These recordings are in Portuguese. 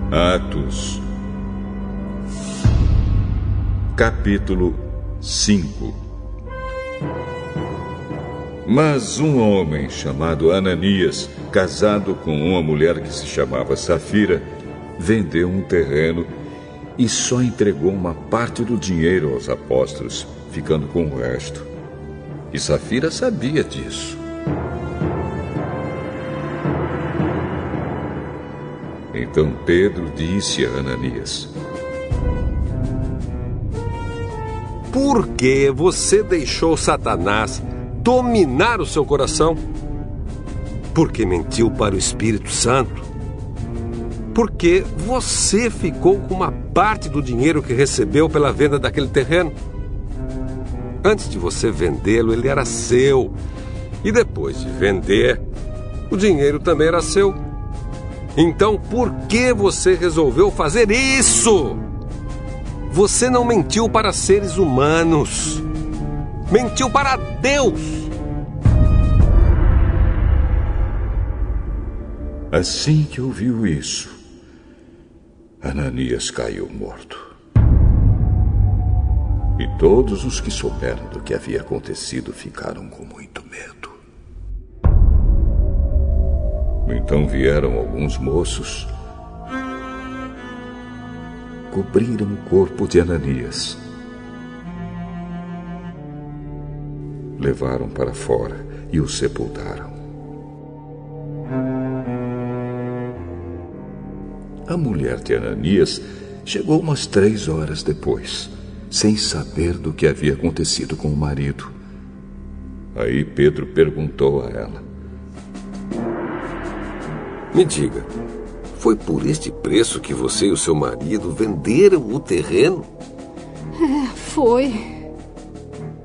Atos, capítulo 5. Mas um homem chamado Ananias, casado com uma mulher que se chamava Safira, vendeu um terreno e só entregou uma parte do dinheiro aos apóstolos, ficando com o resto. E Safira sabia disso. Então Pedro disse a Ananias: Por que você deixou Satanás dominar o seu coração? Porque mentiu para o Espírito Santo? Porque você ficou com uma parte do dinheiro que recebeu pela venda daquele terreno? Antes de você vendê-lo, ele era seu. E depois de vender, o dinheiro também era seu. Então, por que você resolveu fazer isso? Você não mentiu para seres humanos. Mentiu para Deus. Assim que ouviu isso, Ananias caiu morto. E todos os que souberam do que havia acontecido ficaram com muito medo. Então vieram alguns moços, cobriram o corpo de Ananias, levaram para fora e o sepultaram. A mulher de Ananias chegou umas 3 horas depois, sem saber do que havia acontecido com o marido. Aí Pedro perguntou a ela: Me diga, foi por este preço que você e o seu marido venderam o terreno? Foi.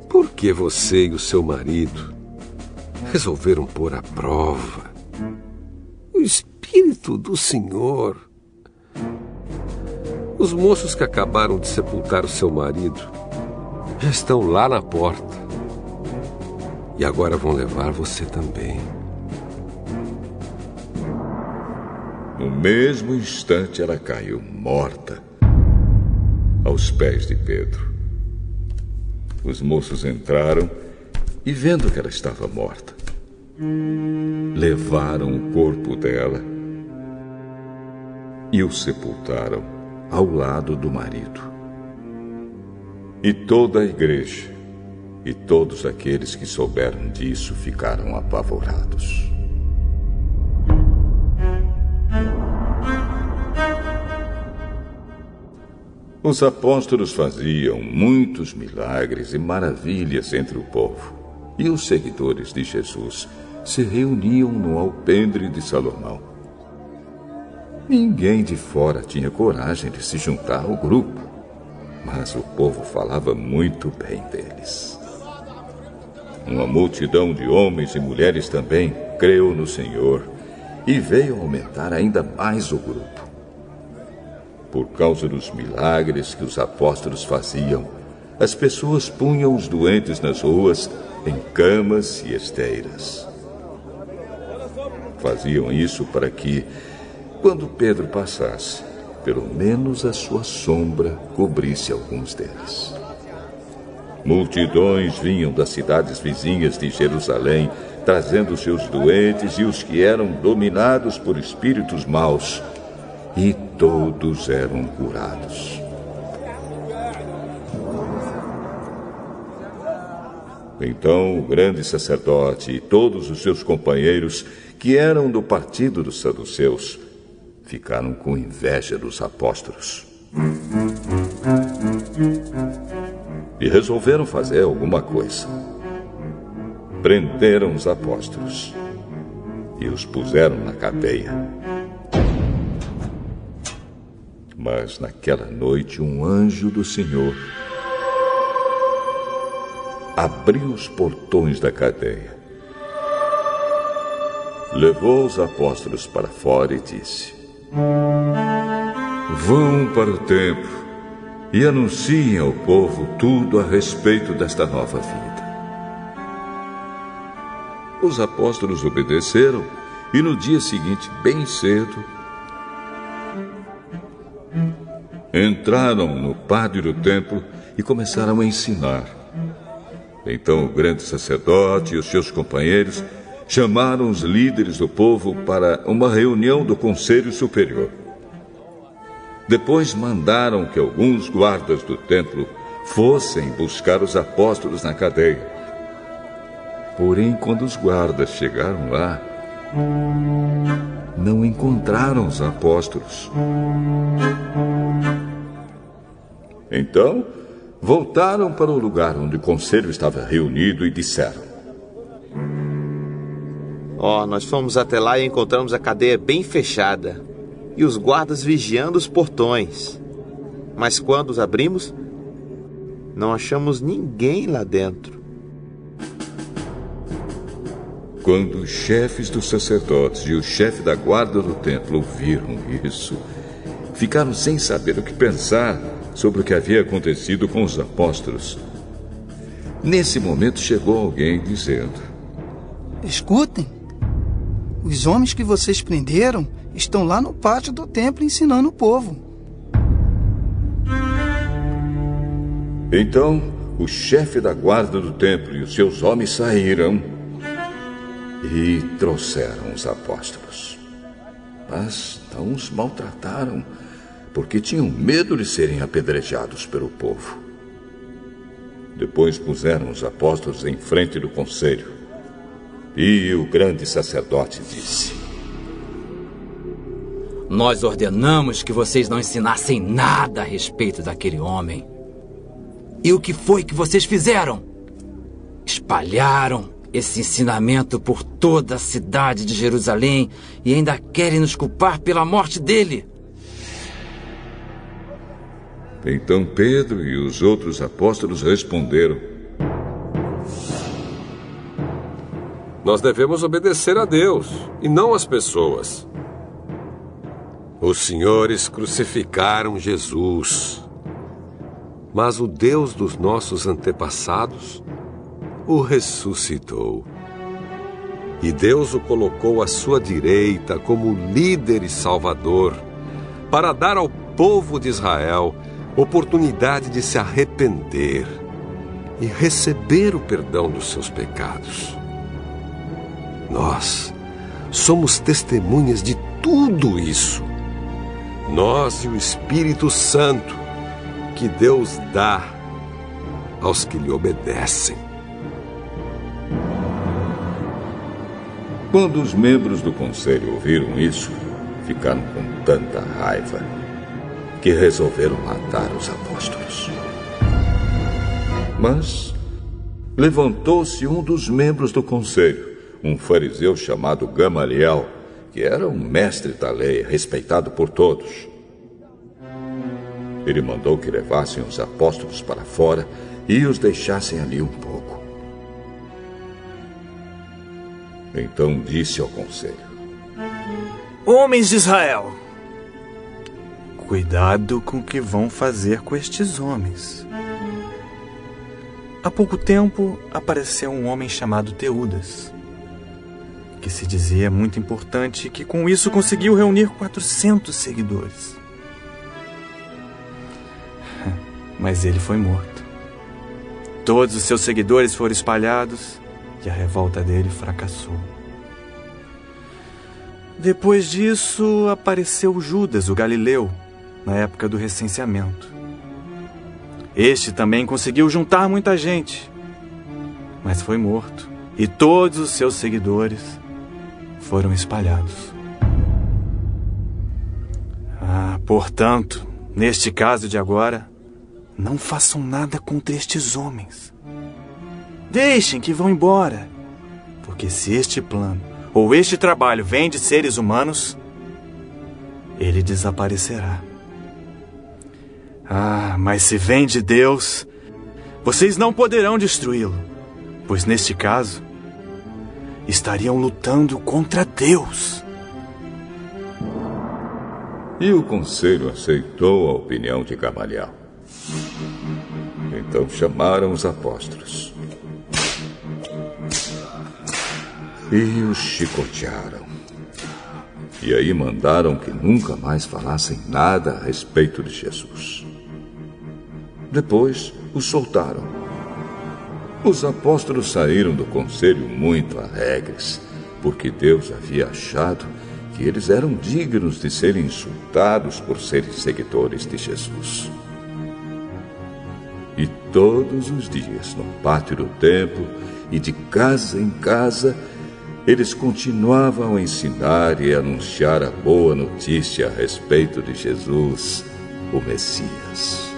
Por que você e o seu marido resolveram pôr à prova o Espírito do Senhor? Os moços que acabaram de sepultar o seu marido já estão lá na porta. E agora vão levar você também. No mesmo instante, ela caiu morta aos pés de Pedro. Os moços entraram e, vendo que ela estava morta, levaram o corpo dela e o sepultaram ao lado do marido. E toda a igreja e todos aqueles que souberam disso ficaram apavorados. Os apóstolos faziam muitos milagres e maravilhas entre o povo, e os seguidores de Jesus se reuniam no alpendre de Salomão. Ninguém de fora tinha coragem de se juntar ao grupo, mas o povo falava muito bem deles. Uma multidão de homens e mulheres também creu no Senhor e veio aumentar ainda mais o grupo. Por causa dos milagres que os apóstolos faziam, as pessoas punham os doentes nas ruas, em camas e esteiras. Faziam isso para que, quando Pedro passasse, pelo menos a sua sombra cobrisse alguns deles. Multidões vinham das cidades vizinhas de Jerusalém, trazendo seus doentes e os que eram dominados por espíritos maus, e todos eram curados. Então o grande sacerdote e todos os seus companheiros, que eram do partido dos saduceus, ficaram com inveja dos apóstolos. E resolveram fazer alguma coisa. Prenderam os apóstolos e os puseram na cadeia. Mas naquela noite um anjo do Senhor abriu os portões da cadeia, levou os apóstolos para fora e disse: Vão para o templo e anunciem ao povo tudo a respeito desta nova vida. Os apóstolos obedeceram e no dia seguinte, bem cedo, entraram no pátio do templo e começaram a ensinar. Então o grande sacerdote e os seus companheiros chamaram os líderes do povo para uma reunião do Conselho Superior. Depois mandaram que alguns guardas do templo fossem buscar os apóstolos na cadeia. Porém, quando os guardas chegaram lá, não encontraram os apóstolos. Então, voltaram para o lugar onde o conselho estava reunido e disseram: Nós fomos até lá e encontramos a cadeia bem fechada e os guardas vigiando os portões. Mas quando os abrimos, não achamos ninguém lá dentro. Quando os chefes dos sacerdotes e o chefe da guarda do templo ouviram isso, ficaram sem saber o que pensar sobre o que havia acontecido com os apóstolos. Nesse momento chegou alguém dizendo: Escutem, os homens que vocês prenderam estão lá no pátio do templo ensinando o povo. Então, o chefe da guarda do templo e os seus homens saíram e trouxeram os apóstolos. Mas não os maltrataram, porque tinham medo de serem apedrejados pelo povo. Depois puseram os apóstolos em frente do conselho. E o grande sacerdote disse: Nós ordenamos que vocês não ensinassem nada a respeito daquele homem. E o que foi que vocês fizeram? Espalharam esse ensinamento por toda a cidade de Jerusalém e ainda querem nos culpar pela morte dele. Então Pedro e os outros apóstolos responderam: Nós devemos obedecer a Deus e não às pessoas. Os senhores crucificaram Jesus, mas o Deus dos nossos antepassados o ressuscitou. E Deus o colocou à sua direita como líder e salvador, para dar ao povo de Israel oportunidade de se arrepender e receber o perdão dos seus pecados. Nós somos testemunhas de tudo isso. Nós e o Espírito Santo que Deus dá aos que lhe obedecem. Quando os membros do conselho ouviram isso, ficaram com tanta raiva que resolveram matar os apóstolos. Mas levantou-se um dos membros do conselho, um fariseu chamado Gamaliel, que era um mestre da lei, respeitado por todos. Ele mandou que levassem os apóstolos para fora e os deixassem ali um pouco. Então disse ao conselho: Homens de Israel, cuidado com o que vão fazer com estes homens. Há pouco tempo apareceu um homem chamado Teudas, que se dizia muito importante e que com isso conseguiu reunir 400 seguidores. Mas ele foi morto. Todos os seus seguidores foram espalhados e a revolta dele fracassou. Depois disso, apareceu Judas, o Galileu, na época do recenseamento. Este também conseguiu juntar muita gente, mas foi morto, e todos os seus seguidores foram espalhados. Portanto, neste caso de agora, não façam nada contra estes homens. Deixem que vão embora, porque se este plano ou este trabalho vem de seres humanos, ele desaparecerá. Mas se vem de Deus, vocês não poderão destruí-lo, pois neste caso, estariam lutando contra Deus. E o conselho aceitou a opinião de Gamaliel. Então chamaram os apóstolos e os chicotearam. E aí mandaram que nunca mais falassem nada a respeito de Jesus. Depois, os soltaram. Os apóstolos saíram do conselho muito alegres, porque Deus havia achado que eles eram dignos de serem insultados por serem seguidores de Jesus. E todos os dias, no pátio do templo e de casa em casa, eles continuavam a ensinar e a anunciar a boa notícia a respeito de Jesus, o Messias.